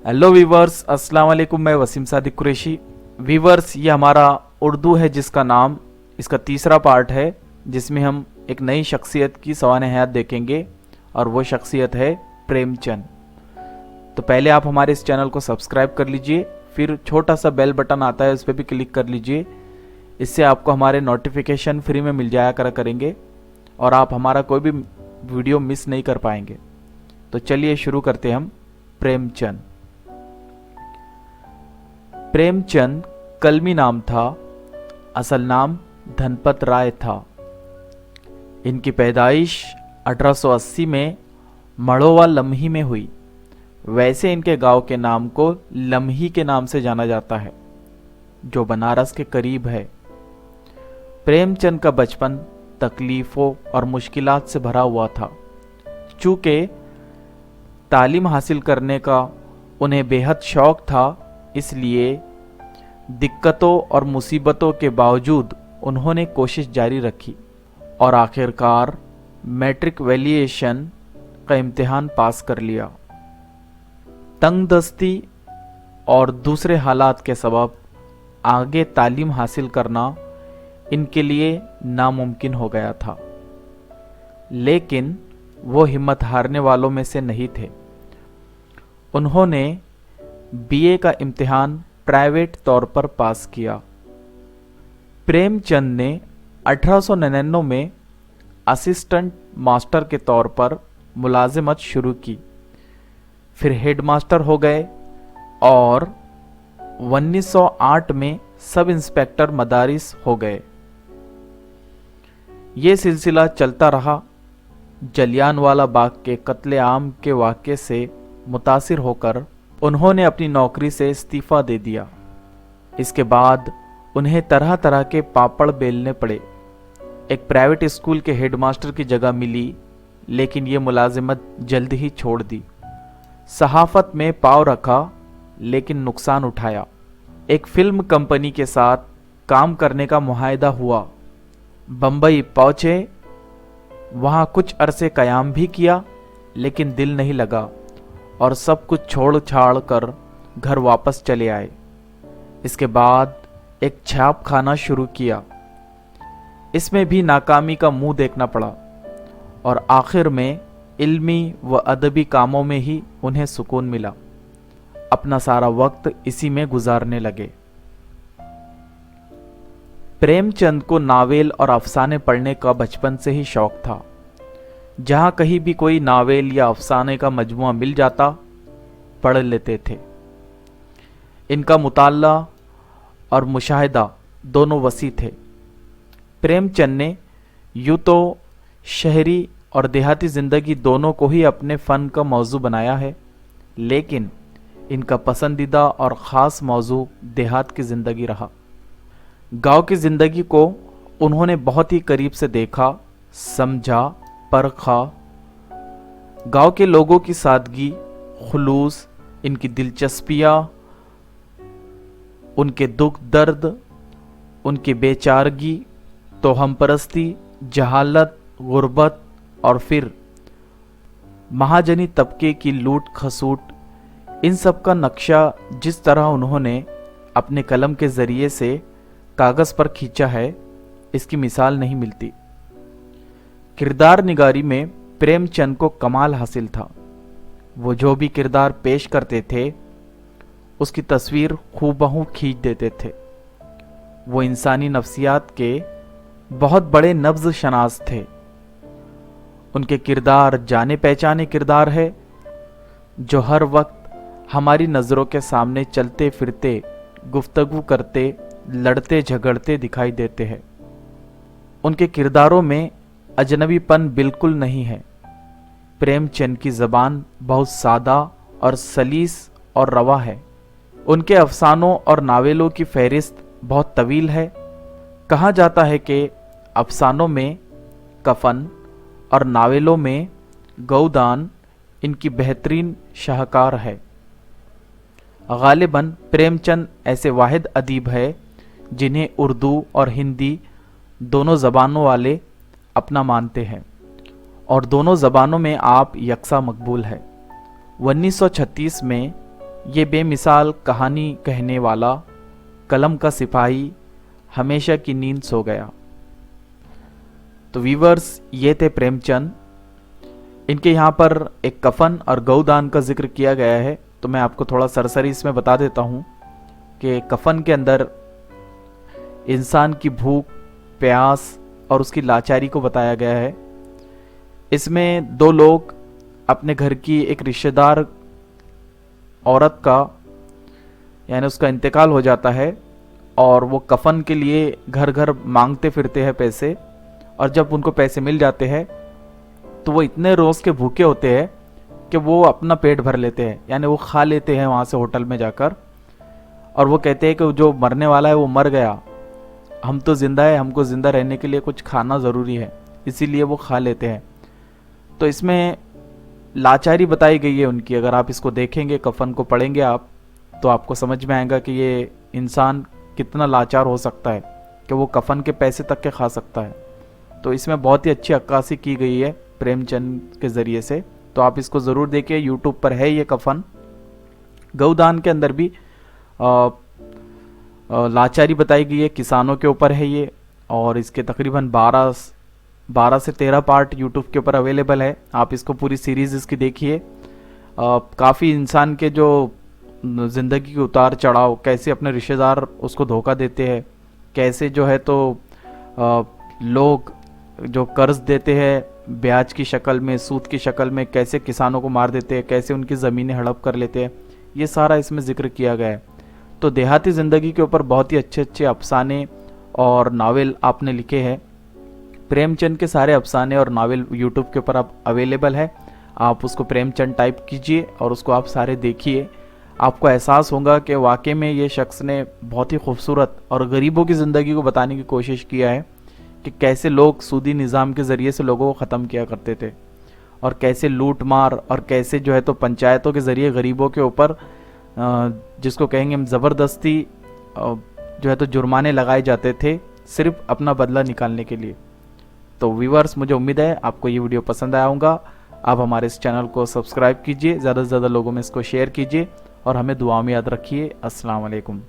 Hello viewers, अस्सलाम वालेकुम। मैं वसीम सादिक कुरैशी। वीवर्स, ये हमारा उर्दू है जिसका नाम, इसका तीसरा पार्ट है जिसमें हम एक नई शख्सियत की सवान हयात देखेंगे और वो शख्सियत है प्रेमचंद। तो पहले आप हमारे इस चैनल को सब्सक्राइब कर लीजिए, फिर छोटा सा बेल बटन आता है उस पर भी क्लिक कर लीजिए। इससे आपको हमारे नोटिफिकेशन फ्री में मिल जाया करेंगे और आप हमारा कोई भी वीडियो मिस नहीं कर पाएंगे। तो चलिए शुरू करते हैं हम। प्रेमचंद। प्रेमचंद कलमी नाम था, असल नाम धनपत राय था। इनकी पैदाइश 1880 में मढ़ोवा लम्ही में हुई। वैसे इनके गांव के नाम को लम्ही के नाम से जाना जाता है, जो बनारस के करीब है। प्रेमचंद का बचपन तकलीफ़ों और मुश्किलात से भरा हुआ था। चूँकि तालीम हासिल करने का उन्हें बेहद शौक़ था, इसलिए दिक्कतों और मुसीबतों के बावजूद उन्होंने कोशिश जारी रखी और आखिरकार मैट्रिक वैल्यूएशन का इम्तिहान पास कर लिया। तंगदस्ती और दूसरे हालात के सबब आगे तालीम हासिल करना इनके लिए नामुमकिन हो गया था, लेकिन वो हिम्मत हारने वालों में से नहीं थे। उन्होंने बीए का इम्तिहान प्राइवेट तौर पर पास किया। प्रेमचंद ने 1899 में असिस्टेंट मास्टर के तौर पर मुलाजिमत शुरू की, फिर हेडमास्टर हो गए और 1908 में सब इंस्पेक्टर मदारिस हो गए। ये सिलसिला चलता रहा। जलियांवाला बाग के कत्ले-आम के वाक़े से मुतासिर होकर उन्होंने अपनी नौकरी से इस्तीफ़ा दे दिया। इसके बाद उन्हें तरह तरह के पापड़ बेलने पड़े। एक प्राइवेट स्कूल के हेडमास्टर की जगह मिली, लेकिन ये मुलाजिमत जल्द ही छोड़ दी। सहाफ़त में पाँव रखा, लेकिन नुकसान उठाया। एक फिल्म कंपनी के साथ काम करने का मुआहदा हुआ। बम्बई पहुँचे, वहाँ कुछ अरसे क़याम भी किया, लेकिन दिल नहीं लगा और सब कुछ छोड़ छाड़ कर घर वापस चले आए। इसके बाद एक छाप खाना शुरू किया। इसमें भी नाकामी का मुंह देखना पड़ा और आखिर में इल्मी व अदबी कामों में ही उन्हें सुकून मिला। अपना सारा वक्त इसी में गुजारने लगे। प्रेमचंद को नावेल और अफसाने पढ़ने का बचपन से ही शौक था। जहाँ कहीं भी कोई नावेल या अफसाने का मजमुआ मिल जाता, पढ़ लेते थे। इनका मुताल्ला और मुशाहिदा दोनों वसी थे। प्रेमचंद ने यूँ तो शहरी और देहाती ज़िंदगी दोनों को ही अपने फ़न का मौजू बनाया है, लेकिन इनका पसंदीदा और ख़ास मौजू देहात की ज़िंदगी रहा। गांव की ज़िंदगी को उन्होंने बहुत ही करीब से देखा, समझा, परखा। गांव के लोगों की सादगी, खुलूस, इनकी दिलचस्पियाँ, उनके दुख दर्द, उनकी बेचारगी, तोहम परस्ती, जहालत, गुर्बत और फिर महाजनी तबके की लूट खसूट, इन सब का नक्शा जिस तरह उन्होंने अपने कलम के ज़रिए से कागज़ पर खींचा है, इसकी मिसाल नहीं मिलती। किरदार निगारी में प्रेमचंद को कमाल हासिल था। वो जो भी किरदार पेश करते थे, उसकी तस्वीर खूबहू खींच देते थे। वो इंसानी नफ्सियात के बहुत बड़े नब्ज़ शनास थे। उनके किरदार जाने पहचाने किरदार है, जो हर वक्त हमारी नज़रों के सामने चलते फिरते, गुफ्तगू करते, लड़ते झगड़ते दिखाई देते हैं। उनके किरदारों में अजनबीपन बिल्कुल नहीं है। प्रेमचंद की ज़बान बहुत सादा और सलीस और रवा है। उनके अफसानों और नावेलों की फहरिस्त बहुत तवील है। कहा जाता है कि अफसानों में कफन और नावेलों में गौदान इनकी बेहतरीन शाहकार है। गालिबन प्रेमचंद ऐसे वाहिद अदीब है जिन्हें उर्दू और हिंदी दोनों ज़बानों वाले अपना मानते हैं और दोनों ज़बानों में आप यकसा मकबूल है। 1936 में ये बेमिसाल कहानी कहने वाला कलम का सिपाही हमेशा की नींद सो गया। तो वीवर्स, ये थे प्रेमचंद। इनके यहाँ पर एक कफन और गौदान का जिक्र किया गया है। तो मैं आपको थोड़ा सरसरी इसमें बता देता हूँ कि कफन के अंदर इंसान की भूख, प्यास और उसकी लाचारी को बताया गया है। इसमें दो लोग अपने घर की एक रिश्तेदार औरत का यानी उसका इंतकाल हो जाता है और वो कफन के लिए घर घर मांगते फिरते हैं पैसे, और जब उनको पैसे मिल जाते हैं तो वो इतने रोज़ के भूखे होते हैं कि वो अपना पेट भर लेते हैं, यानी वो खा लेते हैं वहाँ से होटल में जाकर। और वो कहते हैं कि जो मरने वाला है वो मर गया, हम तो ज़िंदा है, हमको ज़िंदा रहने के लिए कुछ खाना ज़रूरी है, इसीलिए वो खा लेते हैं। तो इसमें लाचारी बताई गई है उनकी। अगर आप इसको देखेंगे, कफन को पढ़ेंगे आप, तो आपको समझ में आएगा कि ये इंसान कितना लाचार हो सकता है कि वो कफन के पैसे तक के खा सकता है। तो इसमें बहुत ही अच्छी अक्कासी की गई है प्रेमचंद के ज़रिए से। तो आप इसको ज़रूर देखिए, यूट्यूब पर है ये कफन। गौदान के अंदर भी लाचारी बताई गई है, किसानों के ऊपर है ये। और इसके तकरीबन 12 से 13 पार्ट यूट्यूब के ऊपर अवेलेबल है। आप इसको पूरी सीरीज़ इसकी देखिए। काफ़ी इंसान के जो ज़िंदगी के उतार चढ़ाव, कैसे अपने रिश्तेदार उसको धोखा देते हैं, कैसे जो है तो लोग जो कर्ज देते हैं ब्याज की शक्ल में, सूद की शक्ल में, कैसे किसानों को मार देते हैं, कैसे उनकी ज़मीनें हड़प कर लेते हैं, ये सारा इसमें ज़िक्र किया गया है। तो देहाती ज़िंदगी के ऊपर बहुत ही अच्छे अच्छे अफसाने और नावल आपने लिखे हैं। प्रेमचंद के सारे अफसाने और नावल यूट्यूब के ऊपर आप अवेलेबल है। आप उसको प्रेमचंद टाइप कीजिए और उसको आप सारे देखिए। आपको एहसास होगा कि वाकई में ये शख्स ने बहुत ही खूबसूरत और गरीबों की ज़िंदगी को बताने की कोशिश किया है कि कैसे लोग सूदी निज़ाम के ज़रिए से लोगों को ख़त्म किया करते थे, और कैसे लूट मार और कैसे जो है तो पंचायतों के ज़रिए गरीबों के ऊपर जिसको कहेंगे हम ज़बरदस्ती जो है तो जुर्माने लगाए जाते थे सिर्फ अपना बदला निकालने के लिए। तो व्यूअर्स, मुझे उम्मीद है आपको ये वीडियो पसंद आया होगा। आप हमारे इस चैनल को सब्सक्राइब कीजिए, ज़्यादा से ज़्यादा लोगों में इसको शेयर कीजिए और हमें दुआ में याद रखिए। अस्सलाम वालेकुम।